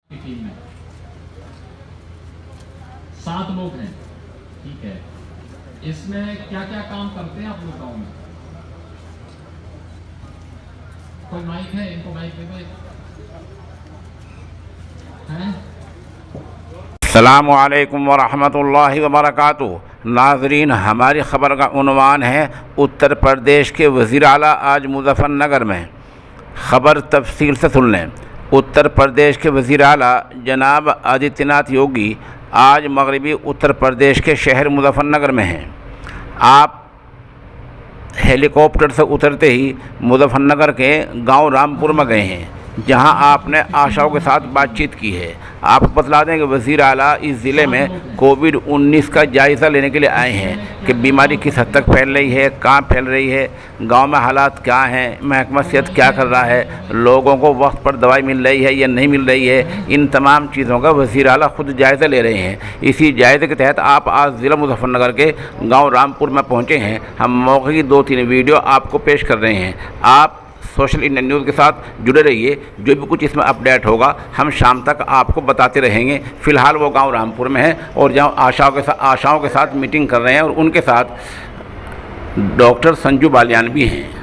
Team में 7 लोग हैं, ठीक है। इसमें क्या क्या काम करते हैं आप लोग गाँव में? कोई माइक है? इनको माइक दे दो हैं। अस्सलामु अलैकुम वरहमतुल्लाहि वबरकातुहू। नाज़रीन, हमारी ख़बर का उन्वान है उत्तर प्रदेश के वज़ीर आला आज मुज़फ़्फ़रनगर में। ख़बर तफसील से सुन लें। उत्तर प्रदेश के वज़ीर आला जनाब आदित्यनाथ योगी आज मगरबी उत्तर प्रदेश के शहर मुज़फ़्फ़रनगर में हैं। आप हेलीकॉप्टर से उतरते ही मुज़फ़्फ़रनगर के गांव रामपुर में गए हैं, जहां आपने आशाओं के साथ बातचीत की है। आप बतला दें कि वज़ीर आला इस ज़िले में कोविड-19 का जायज़ा लेने के लिए आए हैं कि बीमारी किस हद तक फैल रही है, कहाँ फैल रही है, गांव में हालात क्या हैं, महकमा सेहत क्या कर रहा है, लोगों को वक्त पर दवाई मिल रही है या नहीं मिल रही है। इन तमाम चीज़ों का वज़ीर आला ख़ुद जायज़ा ले रहे हैं। इसी जायज़े के तहत आप आज ज़िला मुज़फ़्फ़रनगर के गाँव रामपुर में पहुँचे हैं। हम मौके की 2-3 वीडियो आपको पेश कर रहे हैं। आप सोशल इंडिया न्यूज़ के साथ जुड़े रहिए। जो भी कुछ इसमें अपडेट होगा हम शाम तक आपको बताते रहेंगे। फ़िलहाल वो गांव रामपुर में है और जहां आशाओं के साथ मीटिंग कर रहे हैं और उनके साथ डॉक्टर संजू बालियान भी हैं।